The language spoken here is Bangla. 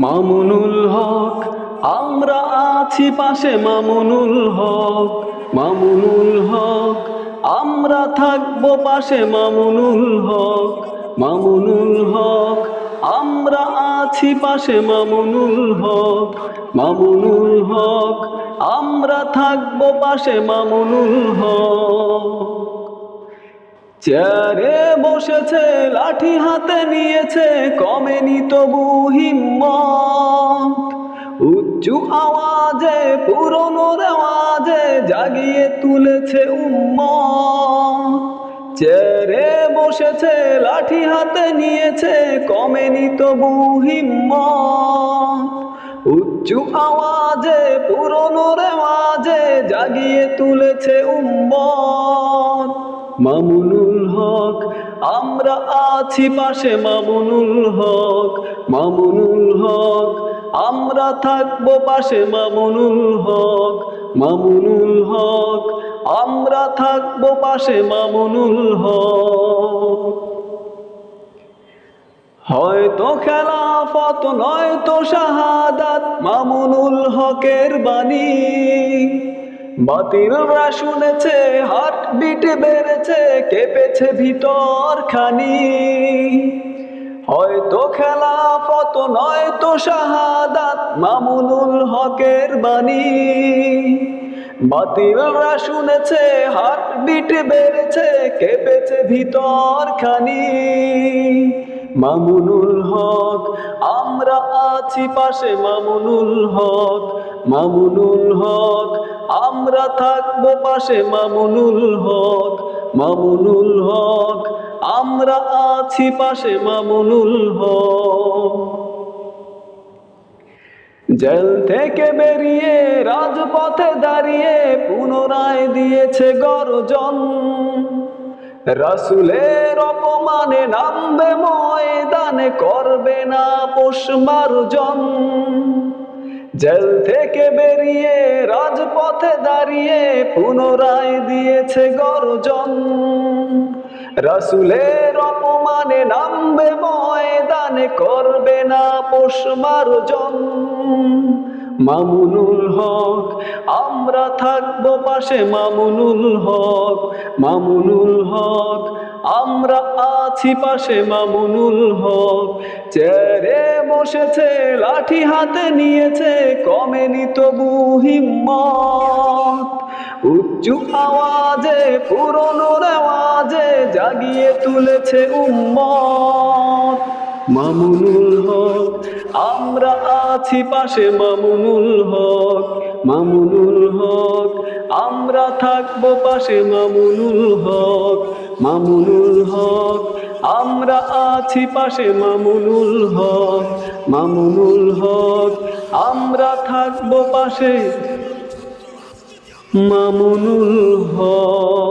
মামুনুল হক, আমরা আছি পাশে মামুনুল হক। মামুনুল হক, আমরা থাকবো পাশে মামুনুল হক। মামুনুল হক, আমরা আছি পাশে মামুনুল হক। মামুনুল হক, আমরা থাকবো পাশে মামুনুল হক। চেয়ারে বসেছে, লাঠি হাতে নিয়েছে, কমেনি তবু হিম্মত। উঁচু আওয়াজে, পুরনো রেওয়াজে জাগিয়ে তুলেছে উম্মত। চেয়ারে বসেছে, লাঠি হাতে নিয়েছে, কমেনি তবু হিম্মত। উঁচু আওয়াজে, পুরনো রেওয়াজে জাগিয়ে তুলেছে উম্মত। মামুনুল হক, আমরা আছি পাশে মামুনুল হক। মামুনুল হক, আমরা থাকবো পাশে মামুনুল হক। মামুনুল হক, আমরা থাকবো পাশে মামুনুল হক। হয়তো খেলাফত নয়তো শাহাদাত, মামুনুল হকের বাণী। বাতিলরা শুনেছে, হার্টবিট বেড়েছে, কেঁপেছে ভিতর খানি। হয়তো খেলাফত নয়তো শাহাদাত, মামুনুল হকের বাণী। বাতিলরা শুনেছে, হার্টবিট বেড়েছে, কেঁপেছে ভিতর খানি। মামুনুল হক, আমরা আছি পাশে মামুনুল হক। মামুনুল হক, আমরা থাকবো পাশে মামুনুল হক। মামুনুল হক, আমরা আছি পাশে মামুনুল হক। জেল থেকে বেরিয়ে রাজপথে দাঁড়িয়ে পুনরায় দিয়েছে গর্জন। রাসূলের অপমানে নামবে ময়দানে, করবে না পোষ মার্জন। জেল থেকে বেরিয়ে রাজপথে দাঁড়িয়ে পুনরায় দিয়েছে গর্জন। রাসূলের অপমানে নামবে ময়দানে, করবে না পোষ মার্জন। মামুনুল হক, আমরা থাকবো পাশে মামুনুল হক। মামুনুল হক, আমরা আছি পাশে মামুনুল হক। চেয়ারে বসেছে, লাঠি হাতে নিয়েছে, কমেনি তবু হিম্মত। উঁচু আওয়াজে, পুরনো রেওয়াজে জাগিয়ে তুলেছে উম্মত। মামুনুল হক, আমরা আছি পাশে মামুনুল হক। মামুনুল হক, আমরা থাকবো পাশে মামুনুল হক। মামুনুল হক, আমরা আছি পাশে মামুনুল হক। মামুনুল হক, আমরা থাকবো পাশে মামুনুল হক।